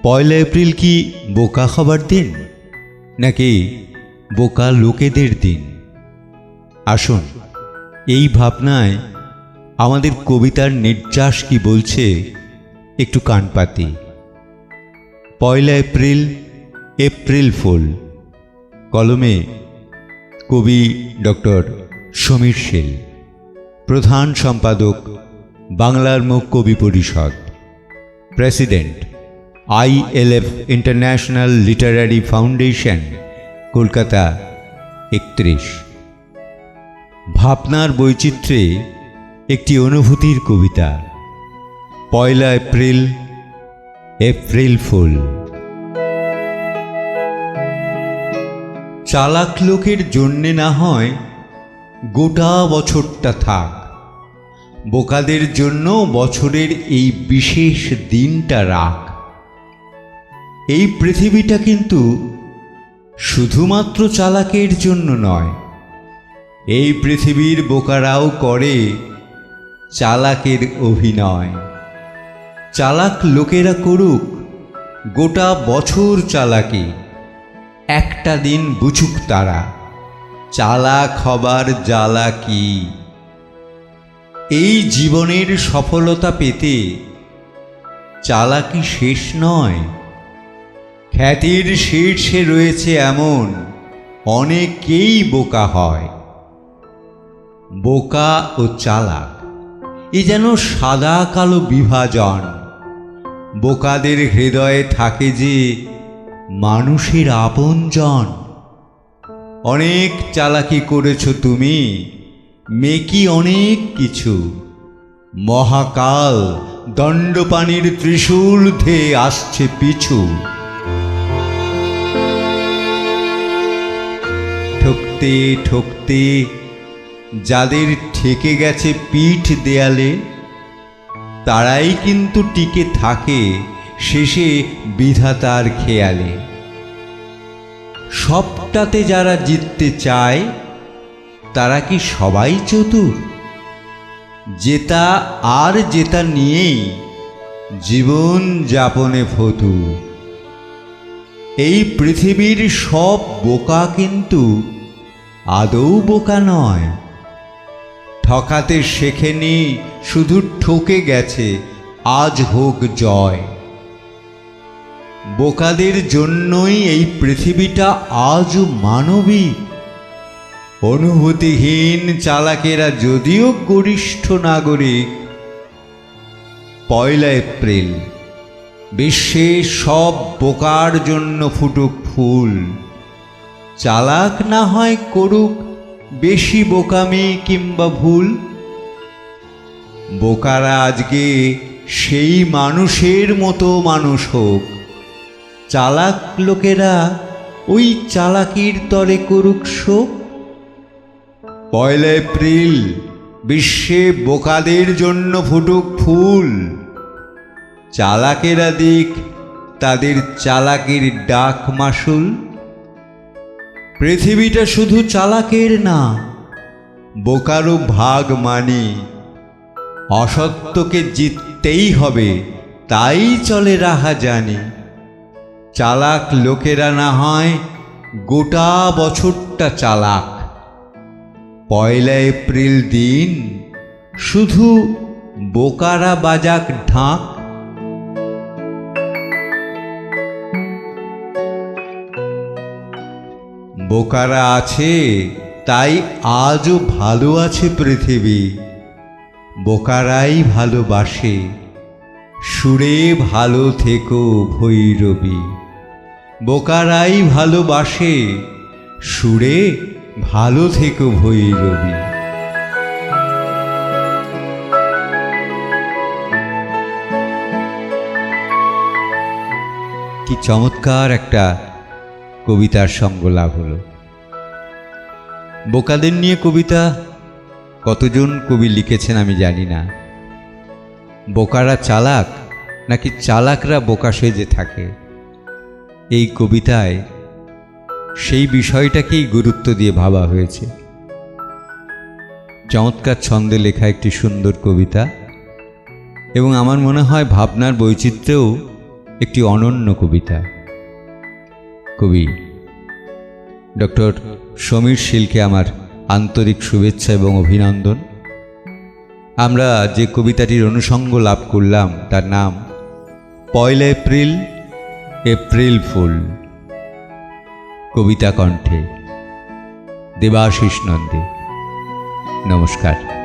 পয়লা April কি বোকা হবার দিন নাকি বোকা লোকেদের দিন? আসুন এই ভাবনায় আমাদের কবিতার নির্যাস কি বলছে একটু কান পাতি। পয়লা এপ্রিল, এপ্রিল ফুল। কলমে কবি ডক্টর সমীর শীল, প্রধান সম্পাদক বাংলার মুখ কবি পরিষদ, president ILF international Literary foundation, Kolkata 31। ভাবনার বৈচিত্র্যে একটি অনুভূতির কবিতা। পয়লা এপ্রিল, এপ্রিল ফুল। চালাক লোকের জন্যে না হয় গোটা বছরটা থাক, বোকাদের জন্য বছরের এই বিশেষ দিনটা রাখ। এই পৃথিবীটা কিন্তু শুধুমাত্র চালাকের জন্য নয়, এই পৃথিবীর বোকারাও করে চালাকের অভিনয়। চালাক লোকেরা করুক গোটা বছর চালাকি, একটা দিন বুঝুক তারা চালাক হবার জ্বালা কি। এই জীবনের সফলতা পেতে চালাকি শেষ নয়, খ্যাতির শীর্ষে রয়েছে এমন অনেকেই বোকা হয়। বোকা ও চালাক এ যেন সাদা কালো বিভাজন। বোকাদের হৃদয়ে থাকে যে মানুষের আপনজন। অনেক চালাকি করেছ তুমি, মেকি অনেক কিছু, মহাকাল দণ্ডপানির ত্রিশূল ধেয়ে আসছে পিছু। ঠকতে ঠকতে যাদের ঠেকে গেছে পিঠ দেয়ালে, তারাই কিন্তু টিকে থাকে শেষে বিধাতার খেয়ালে। সবটাতে যারা জিততে চায় তারা কি সবাই চতুর? জেতা আর জেতা নিয়েই জীবন যাপনে ফতুর। এই পৃথিবীর সব বোকা কিন্তু আদৌ বোকা নয়। ঠকাতে শেখেনি, শুধু ঠকে গেছে, আজ হোক জয়। বোকাদের জন্যই এই পৃথিবীটা আজও মানবিক। অনুভূতিহীন চালাকেরা যদিও গরিষ্ঠ নাগরিক। পয়লা এপ্রিল বিশ্বের সব বোকার জন্য ফুটুক ফুল। চালাক না হয় করুক বেশি বোকামি কিংবা ভুল। বোকারা আজকে সেই মানুষের মতো মানুষ হোক, চালাক লোকেরা ওই চালাকির তরে করুক শোক। পয়লা এপ্রিল বিশ্বে বোকাদের জন্য ফুটুক ফুল। চালাকেরা দিক তাদের চালাকির ডাক মাসুল। পৃথিবীটা শুধু চালাকের না, বোকারও ভাগ মানি। অসত্যকে জিততেই হবে, তাই চলে রাহা জানি। চালাক লোকেরা না হয় গোটা বছরটা চালাক, পয়লা এপ্রিল দিন শুধু বোকারা বাজাক ঢাক। বোকারা আছে তাই আজও ভালো আছে পৃথিবী। বোকারাই ভালোবাসে, সুরে ভালো থেকো ভৈরবী। বোকারাই ভালোবাসে, সুরে ভালো থেকো ভৈরবী। কি চমৎকার একটা কবিতার সঙ্গ লাভ হলো। বোকাদের নিয়ে কবিতা কতজন কবি লিখেছেন আমি জানি না। বোকারা চালাক নাকি চালাকরা বোকা সেজে থাকে, এই কবিতায় সেই বিষয়টাকেই গুরুত্ব দিয়ে ভাবা হয়েছে। চমৎকার ছন্দে লেখা একটি সুন্দর কবিতা, এবং আমার মনে হয় ভাবনার বৈচিত্র্যেও একটি অনন্য কবিতা। কবি ডক্টর সমীর শীলকে আমার আন্তরিক শুভেচ্ছা এবং অভিনন্দন। আমরা যে কবিতাটির অনুষঙ্গ লাভ করলাম তার নাম 1 এপ্রিল, এপ্রিল ফুল। কবিতা কণ্ঠে দেবাশিস নন্দী। নমস্কার।